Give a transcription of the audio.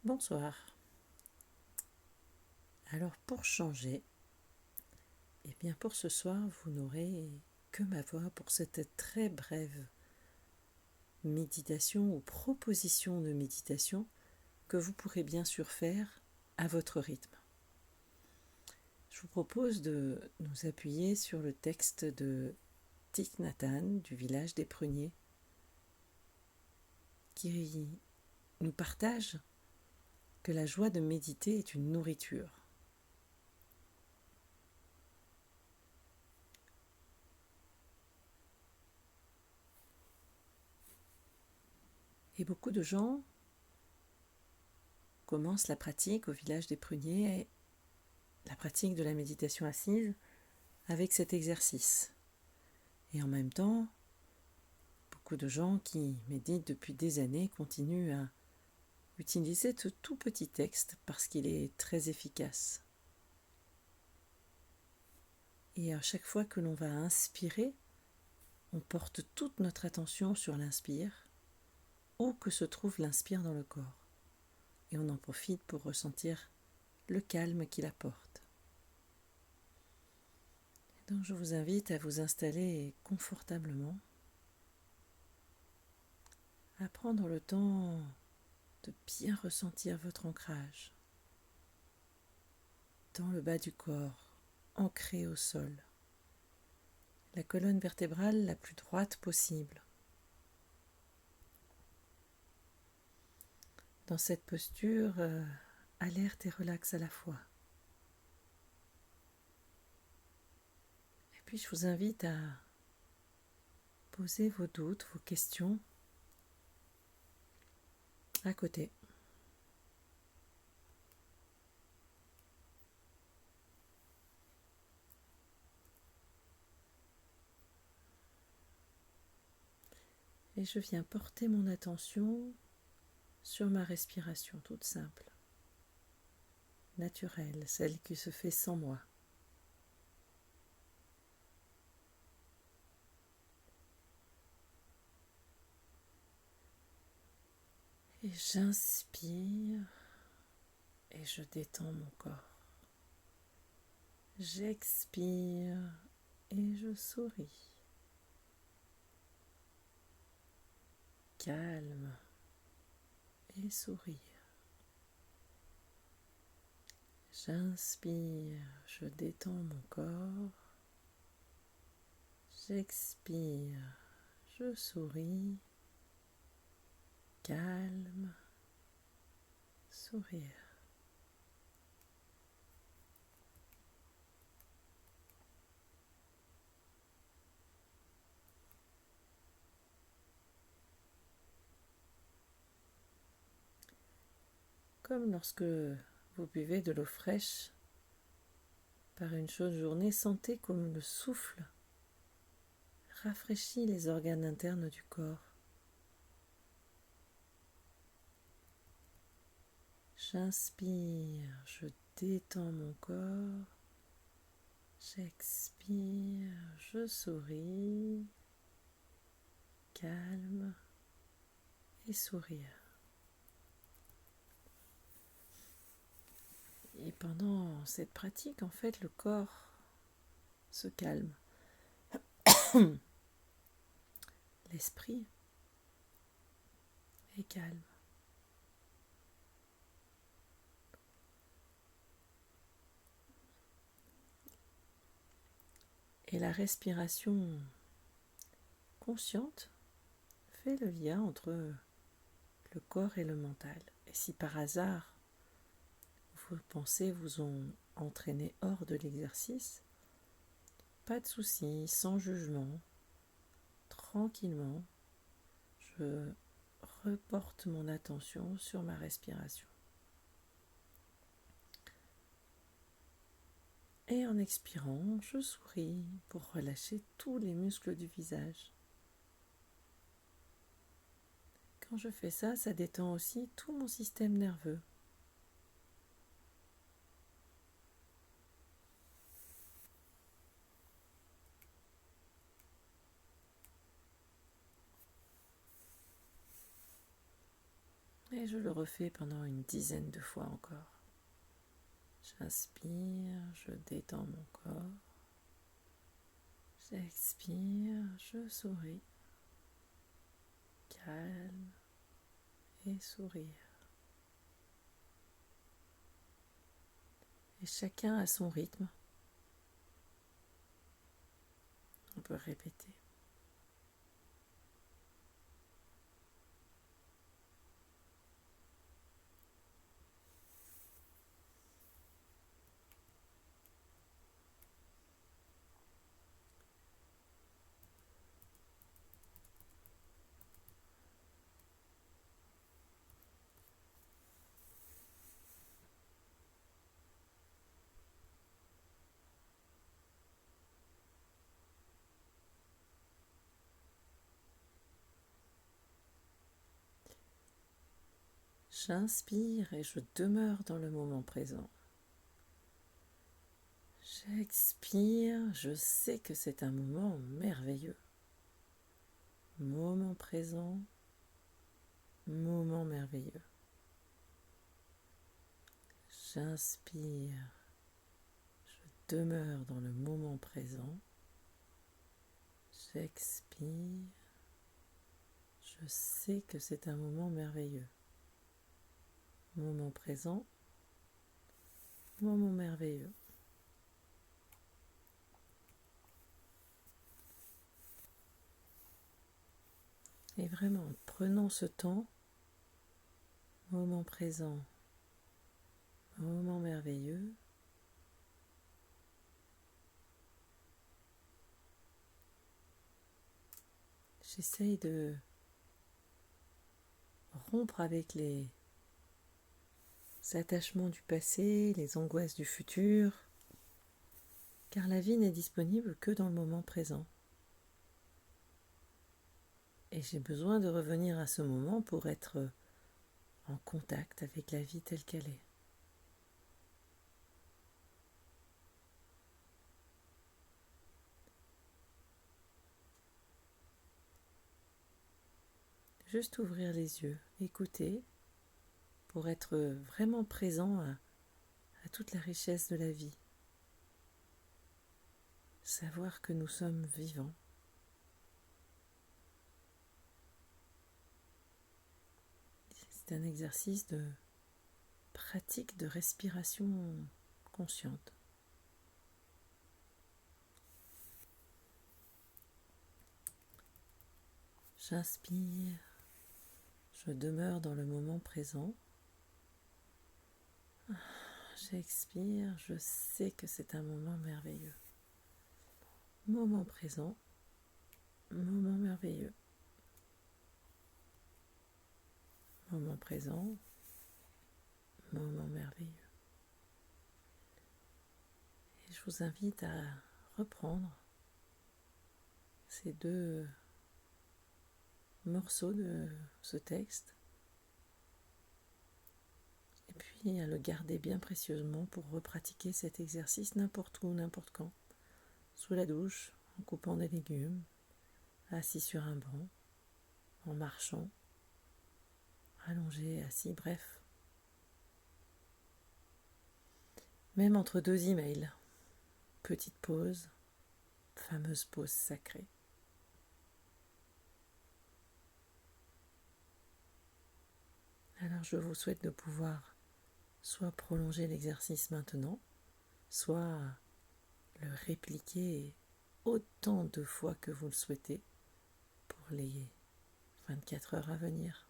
Bonsoir. Alors pour changer, pour ce soir, vous n'aurez que ma voix pour cette très brève méditation ou proposition de méditation que vous pourrez bien sûr faire à votre rythme. Je vous propose de nous appuyer sur le texte de Thich Nhat Hanh du village des Pruniers qui nous partage que la joie de méditer est une nourriture. Et beaucoup de gens commencent la pratique au village des Pruniers, la pratique de la méditation assise, avec cet exercice. Et en même temps, beaucoup de gens qui méditent depuis des années continuent à utiliser ce tout petit texte parce qu'il est très efficace. Et à chaque fois que l'on va inspirer, on porte toute notre attention sur l'inspire, où que se trouve l'inspire dans le corps. Et on en profite pour ressentir le calme qu'il apporte. Et donc je vous invite à vous installer confortablement, à prendre le temps de bien ressentir votre ancrage dans le bas du corps, ancré au sol. La colonne vertébrale la plus droite possible. Dans cette posture, alerte et relaxe à la fois. Et puis je vous invite à poser vos doutes, vos questions à côté. Et je viens porter mon attention sur ma respiration toute simple, naturelle, celle qui se fait sans moi. Et j'inspire et je détends mon corps. J'expire et je souris. Calme et sourire. J'inspire, je détends mon corps. J'expire, je souris. Calme, sourire. Comme lorsque vous buvez de l'eau fraîche par une chaude journée, sentez comme le souffle rafraîchit les organes internes du corps. J'inspire, je détends mon corps. J'expire, je souris. Calme et sourire. Et pendant cette pratique, en fait, le corps se calme. L'esprit est calme. Et la respiration consciente fait le lien entre le corps et le mental. Et si par hasard vos pensées vous ont entraîné hors de l'exercice, pas de souci, sans jugement, tranquillement, je reporte mon attention sur ma respiration. Et en expirant, je souris pour relâcher tous les muscles du visage. Quand je fais ça, ça détend aussi tout mon système nerveux. Et je le refais pendant une dizaine de fois encore. J'inspire, je détends mon corps. J'expire, je souris. Calme et sourire. Et chacun à son rythme. On peut répéter. J'inspire et je demeure dans le moment présent. J'expire, je sais que c'est un moment merveilleux. Moment présent, moment merveilleux. J'inspire, je demeure dans le moment présent. J'expire, je sais que c'est un moment merveilleux. Moment présent, moment merveilleux. Et vraiment, prenons ce temps, moment présent, moment merveilleux. J'essaye de rompre avec les attachements du passé, les angoisses du futur, car la vie n'est disponible que dans le moment présent. Et j'ai besoin de revenir à ce moment pour être en contact avec la vie telle qu'elle est. Juste ouvrir les yeux, écouter, pour être vraiment présent à toute la richesse de la vie. Savoir que nous sommes vivants. C'est un exercice de pratique de respiration consciente. J'inspire, je demeure dans le moment présent. J'expire, je sais que c'est un moment merveilleux. Moment présent, moment merveilleux. Moment présent, moment merveilleux. Et je vous invite à reprendre ces deux morceaux de ce texte et puis à le garder bien précieusement pour repratiquer cet exercice n'importe où, n'importe quand, sous la douche, en coupant des légumes, assis sur un banc, en marchant, allongé, assis, bref. Même entre deux emails, petite pause, fameuse pause sacrée. Alors je vous souhaite de pouvoir soit prolonger l'exercice maintenant, soit le répliquer autant de fois que vous le souhaitez pour les 24 heures à venir.